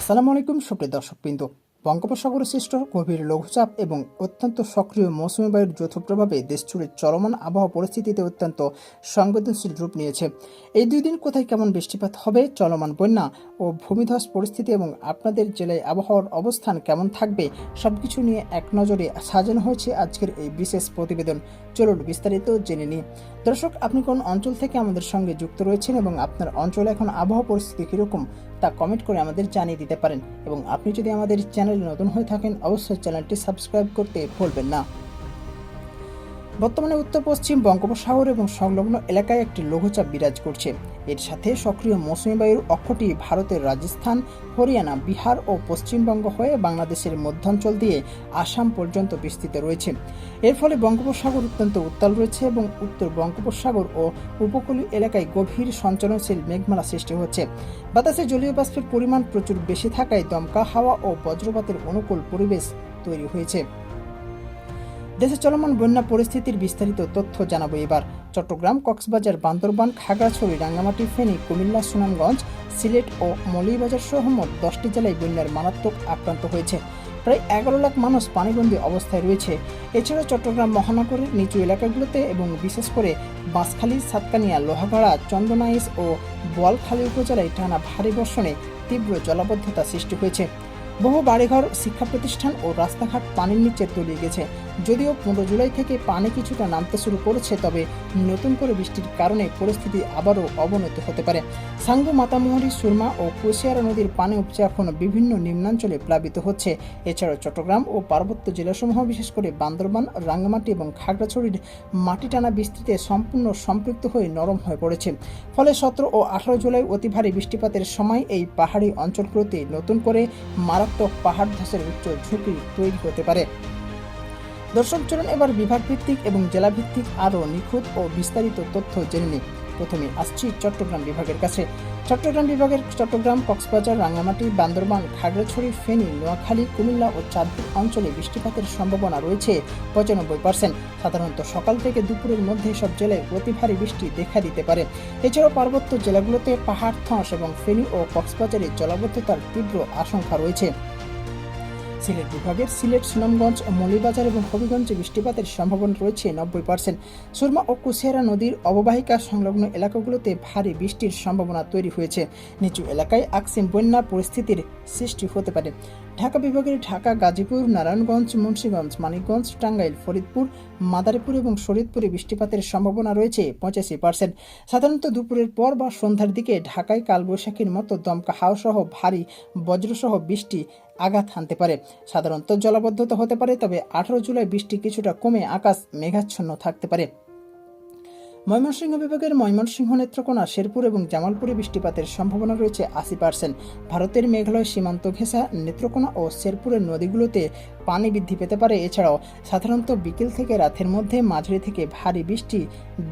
আসসালামু আলাইকুম সুপ্রিয় দর্শকবৃন্দ। বঙ্গোপসাগরে সৃষ্ট গভীর লঘুচাপ এবং অত্যন্ত সক্রিয় মৌসুমী বায়ুর যৌথ প্রভাবে দেশজুড়ে চলমান আবহাওয়া পরিস্থিতিতে অত্যন্ত সংবেদনশীল রূপ নিয়েছে। এই 2 দিন কোথায় কেমন বৃষ্টিপাত হবে, চলমান বন্যা ও ভূমিধস পরিস্থিতি এবং আপনাদের জেলায় আবহাওয়ার অবস্থান কেমন থাকবে, সবকিছু নিয়ে এক নজরে সাজানো হয়েছে আজকের এই বিশেষ প্রতিবেদন। চলুন বিস্তারিত জেনে নিই। দর্শক, আপনি কোন অঞ্চল থেকে আমাদের সঙ্গে যুক্ত রয়েছেন এবং আপনার অঞ্চলে এখন আবহাওয়া পরিস্থিতি কীরকম তা কমেন্ট করে আমাদের জানিয়ে দিতে পারেন। এবং আপনি যদি আমাদের চ্যানেলে নতুন হয়ে থাকেন, অবশ্যই চ্যানেলটি সাবস্ক্রাইব করতে ভুলবেন না। বর্তমানে উত্তর পশ্চিম বঙ্গোপসাগর এবং সংলগ্ন এলাকায় একটি লঘুচাপ বিরাজ করছে। এর সাথে সক্রিয় মৌসুমী বায়ুর অক্ষটি ভারতের রাজস্থান, হরিয়ানা, বিহার ও পশ্চিমবঙ্গ হয়ে বাংলাদেশের মধ্যাঞ্চল দিয়ে আসাম পর্যন্ত বিস্তৃত রয়েছে। এর ফলে বঙ্গোপসাগর অত্যন্ত উত্তাল রয়েছে এবং উত্তর বঙ্গোপসাগর ও উপকূলীয় এলাকায় গভীর সঞ্চালনশীল মেঘমালা সৃষ্টি হচ্ছে। বাতাসে জলীয় বাষ্পের পরিমাণ প্রচুর বেশি থাকায় দমকা হাওয়া ও বজ্রপাতের অনুকূল পরিবেশ তৈরি হয়েছে। দেশে চলমান বন্যা পরিস্থিতির বিস্তারিত তথ্য জানাবো এবার। চট্টগ্রাম, কক্সবাজার, বান্দরবান, খাগড়াছড়ি, রাঙ্গামাটি, ফেনী, কুমিল্লা, সুনামগঞ্জ, সিলেট ও মৌলভীবাজার সহ মোট 10টি জেলায় বন্যার মারাত্মক আক্রান্ত হয়েছে। প্রায় 11 লাখ মানুষ পানিবন্দী অবস্থায় রয়েছে। এছাড়া চট্টগ্রাম মহানগরের নিচু এলাকাগুলোতে এবং বিশেষ করে বাঁশখালী, সাতকানিয়া, লোহাগাড়া, চন্দনাইশ ও বোয়ালখালী উপজেলায় টানা ভারী বর্ষণে তীব্র জলাবদ্ধতা সৃষ্টি হয়েছে। বহু বাড়িঘর, শিক্ষা প্রতিষ্ঠান ও রাস্তাঘাট পানির নিচে তলিয়ে গেছে। যদিও 15 জুলাই থেকে পানি কিছুটা নামতে শুরু করেছে, তবে নতুন করে বৃষ্টির কারণে পরিস্থিতি আবারও অবনতি হতে পারে। সাঙ্গু, মাতামুহুরী, সুরমা ও কুশিয়ারা নদীর পানি উপচে এখন বিভিন্ন নিম্নাঞ্চলে প্লাবিত হচ্ছে। এছাড়াও চট্টগ্রাম ও পার্বত্য জেলাসমূহ বিশেষ করে বান্দরবান, রাঙ্গামাটি এবং খাগড়াছড়ির মাটি টানা বৃষ্টিতে সম্পূর্ণ সম্পৃক্ত হয়ে নরম হয়ে পড়েছে। ফলে 17 ও 18 জুলাই অতি ভারী বৃষ্টিপাতের সময় এই পাহাড়ি অঞ্চলগুলোতে নতুন করে মারাত্মক পাহাড় ধসের উচ্চ ঝুঁকি তৈরি হতে পারে। দর্শক, চলুন এবার বিভাগ ভিত্তিক এবং জেলা ভিত্তিক আরও নিখুঁত ও বিস্তারিত তথ্য জেনে নিই। প্রথমে আসছি চট্টগ্রাম বিভাগের কাছে। চট্টগ্রাম বিভাগের চট্টগ্রাম, কক্সবাজার, রাঙ্গামাটি, বান্দরবান, খাগড়াছড়ি, ফেনী, নোয়াখালী, কুমিল্লা ও চাঁদপুর অঞ্চলে বৃষ্টিপাতের সম্ভাবনা রয়েছে 95%। সাধারণত সকাল থেকে দুপুরের মধ্যে সব জেলায় অতি ভারী বৃষ্টি দেখা দিতে পারে। এছাড়াও পার্বত্য জেলাগুলোতে পাহাড় ধস এবং ফেনী ও কক্সবাজারে জলাবদ্ধতার তীব্র আশঙ্কা রয়েছে। সিলেট বিভাগের সিলেট, সুনামগঞ্জ, মৌলভীবাজার এবং হবিগঞ্জে বৃষ্টিপাতের সম্ভাবনা রয়েছে 90%। সুরমা ও কুশিয়ারা নদীর অববাহিকা সংলগ্ন এলাকাগুলোতে ভারী বৃষ্টির সম্ভাবনা তৈরি হয়েছে। নিচু এলাকায় আকস্মিক বন্যা পরিস্থিতির সৃষ্টি হতে পারে। ঢাকা বিভাগের ঢাকা, গাজীপুর, নারায়ণগঞ্জ, মুন্সিগঞ্জ, মানিকগঞ্জ, টাঙ্গাইল, ফরিদপুর, মাদারীপুর এবং শরীয়তপুরে বৃষ্টিপাতের সম্ভাবনা রয়েছে 85%। সাধারণত দুপুরের পর বা সন্ধ্যার দিকে ঢাকায় কালবৈশাখীর মতো দমকা হাওয়া সহ ভারী বজ্রসহ বৃষ্টি আঘাত হানতে পারে। সাধারণত জলাবদ্ধতা হতে পারে, তবে 18 জুলাই বৃষ্টি কিছুটা কমে আকাশ মেঘাচ্ছন্ন থাকতে পারে। ময়মনসিংহ বিভাগের ময়মনসিংহ, নেত্রকোনা, শেরপুর এবং জামালপুরে বৃষ্টিপাতের সম্ভাবনা রয়েছে 80%। ভারতের মেঘালয় সীমান্ত ঘেঁষা নেত্রকোনা ও শেরপুরের নদীগুলোতে পানি বৃদ্ধি পেতে পারে। এছাড়াও সাধারণত বিকেল থেকে রাতের মধ্যে মাঝারি থেকে ভারী বৃষ্টি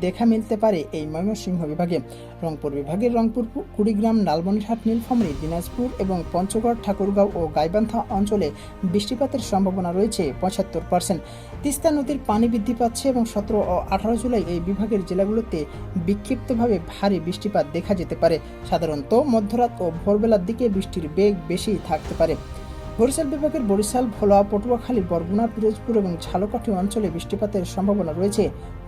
দেখা মিলতে পারে এই ময়মনসিংহ বিভাগে। রংপুর বিভাগের রংপুর, কুড়িগ্রাম, লালমনিরহাট, নীলফামারী, দিনাজপুর এবং পঞ্চগড়, ঠাকুরগাঁও ও গাইবান্ধা অঞ্চলে বৃষ্টিপাতের সম্ভাবনা রয়েছে 75%। তিস্তা নদীর পানি বৃদ্ধি পাচ্ছে এবং 17 ও 18 জুলাই এই বিভাগের জেলাগুলোতে বিক্ষিপ্তভাবে ভারী বৃষ্টিপাত দেখা যেতে পারে। সাধারণত মধ্যরাত ও ভোরবেলার দিকে বৃষ্টির বেগ বেশি থাকতে পারে। বরিশাল বিভাগের বরিশাল, ভোলা, পটুয়াখালী, বরগুনা, পিরোজপুর এবং ঝালকাঠি অঞ্চলে বৃষ্টিপাতের সম্ভাবনা রয়েছে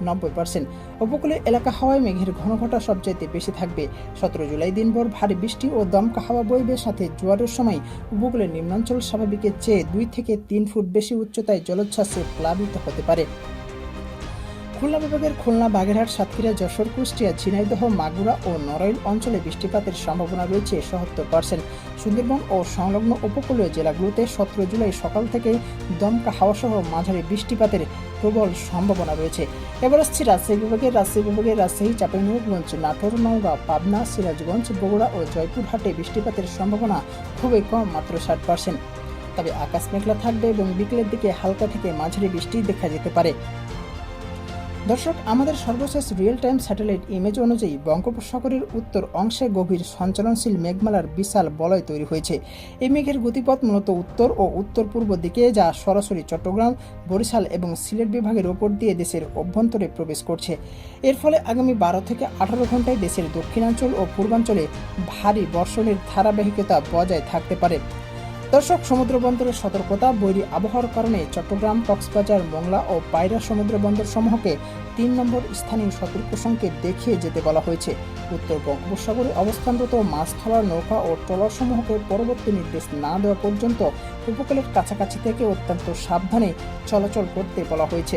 90%। উপকূলীয় এলাকা হওয়ায় মেঘের ঘনঘটা সবচাইতে বেশি থাকবে। 17 জুলাই দিনভর ভারী বৃষ্টি ও দমকা হাওয়া বইবে, সাথে জোয়ারের সময় উপকূলের নিম্নাঞ্চল স্বাভাবিকের চেয়ে 2 থেকে 3 ফুট বেশি উচ্চতায় জলোচ্ছ্বাসে প্লাবিত হতে পারে। খুলনা বিভাগের খুলনা, বাগেরহাট, সাতক্ষীরা, যশোর, কুষ্টিয়া, ঝিনাইদহ, মাগুরা ও নড়াইল অঞ্চলে বৃষ্টিপাতের সম্ভাবনা রয়েছে 77%। সুন্দরবন ও সংলগ্ন উপকূলীয় জেলাগুলোতে 17 জুলাই সকাল থেকে দমকা হাওয়াসহ মাঝারি বৃষ্টিপাতের প্রবল সম্ভাবনা রয়েছে। এবার আসছি রাজশাহী বিভাগের। রাজশাহী, চাঁপাইনবাবগঞ্জ, নাটোর, নওগাঁ, পাবনা, সিরাজগঞ্জ, বগুড়া ও জয়পুরহাটে বৃষ্টিপাতের সম্ভাবনা খুবই কম, মাত্র 60%। তবে আকাশ মেঘলা থাকবে এবং বিকেলের দিকে হালকা থেকে মাঝারি বৃষ্টি দেখা যেতে পারে। দর্শক, আমাদের সর্বশেষ রিয়েল টাইম স্যাটেলাইট ইমেজ অনুযায়ী বঙ্গোপসাগরের উত্তর অংশে গভীর সঞ্চালনশীল মেঘমালার বিশাল বলয় তৈরি হয়েছে। এই মেঘের গতিপথ মূলত উত্তর ও উত্তর পূর্ব দিকে, যা সরাসরি চট্টগ্রাম, বরিশাল এবং সিলেট বিভাগের ওপর দিয়ে দেশের অভ্যন্তরে প্রবেশ করছে। এর ফলে আগামী 12 থেকে 18 ঘন্টায় দেশের দক্ষিণাঞ্চল ও পূর্বাঞ্চলে ভারী বর্ষণের ধারাবাহিকতা বজায় থাকতে পারে। দর্শক, সমুদ্র বন্দরের সতর্কতা: বৈরী আবহাওয়ার কারণে চট্টগ্রাম, কক্সবাজার, মোংলা ও পায়রা সমুদ্র বন্দর সমূহকে 3 নম্বর স্থানীয় সতর্ক সংকেত দেখিয়ে যেতে বলা হয়েছে। উত্তর বঙ্গোপসাগরে অবস্থানরত মাছ ধরার নৌকা ও ট্রলার সমূহকে পরবর্তী নির্দেশ না দেওয়া পর্যন্ত উপকূলের কাছাকাছি থেকে অত্যন্ত সাবধানে চলাচল করতে বলা হয়েছে।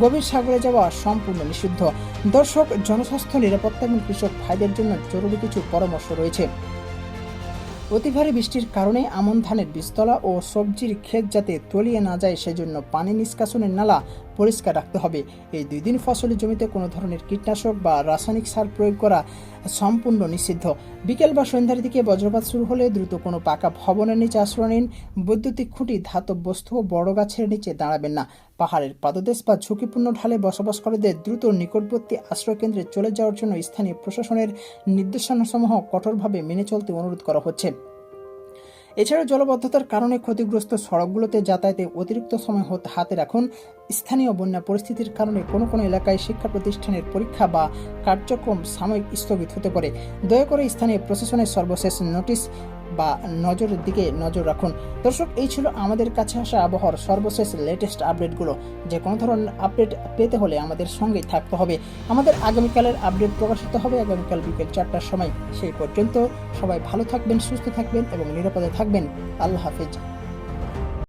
গভীর সাগরে যাওয়া সম্পূর্ণ নিষিদ্ধ। দর্শক, জনস্বাস্থ্য, নিরাপত্তা এবং কৃষক ভাইদের জন্য জরুরি কিছু পরামর্শ রয়েছে। অতি ভারী বৃষ্টির কারণে আমন ধানের বীজতলা ও সবজির ক্ষেত যাতে তলিয়ে না যায় সেজন্য পানি নিষ্কাশনের নালা পরিষ্কার রাখতে হবে। এই 2 দিন ফসলি জমিতে কোনো ধরনের কীটনাশক বা রাসায়নিক সার প্রয়োগ করা সম্পূর্ণ নিষিদ্ধ। বিকেল বা সন্ধ্যার দিকে বজ্রপাত শুরু হলে দ্রুত কোনো পাকা ভবনের নিচে আশ্রয় নিন। বৈদ্যুতিক খুঁটি, ধাতব বস্তু ও বড় গাছের নিচে দাঁড়াবেন না। পাহাড়ের পাদদেশ বা ঝুঁকিপূর্ণ ঢালে বসবাসকারীদের দ্রুত নিকটবর্তী আশ্রয়কেন্দ্রে চলে যাওয়ার জন্য স্থানীয় প্রশাসনের নির্দেশনাসমূহ কঠোরভাবে মেনে চলতে অনুরোধ করা হচ্ছে। এছাড়াও জলবদ্ধতার কারণে ক্ষতিগ্রস্ত সড়কগুলোতে যাতায়াতে অতিরিক্ত সময় হাতে রাখুন। স্থানীয় বন্যা পরিস্থিতির কারণে কোনো কোনো এলাকায় শিক্ষা প্রতিষ্ঠানের পরীক্ষা বা কার্যক্রম সাময়িক স্থগিত হতে পারে। দয়া করে স্থানীয় প্রশাসনের সর্বশেষ নোটিশ বা নজরের দিকে নজর রাখুন। দর্শক, এই ছিল আমাদের কাছে আসা আবহাওয়ার সর্বশেষ লেটেস্ট আপডেটগুলো। যে কোনো ধরনের আপডেট পেতে হলে আমাদের সঙ্গেই থাকতে হবে। আমাদের আগামীকালের আপডেট প্রকাশিত হবে আগামীকাল বিকেল 4টার সময়। সেই পর্যন্ত সবাই ভালো থাকবেন, সুস্থ থাকবেন এবং নিরাপদে থাকবেন। আল্লাহ হাফেজ।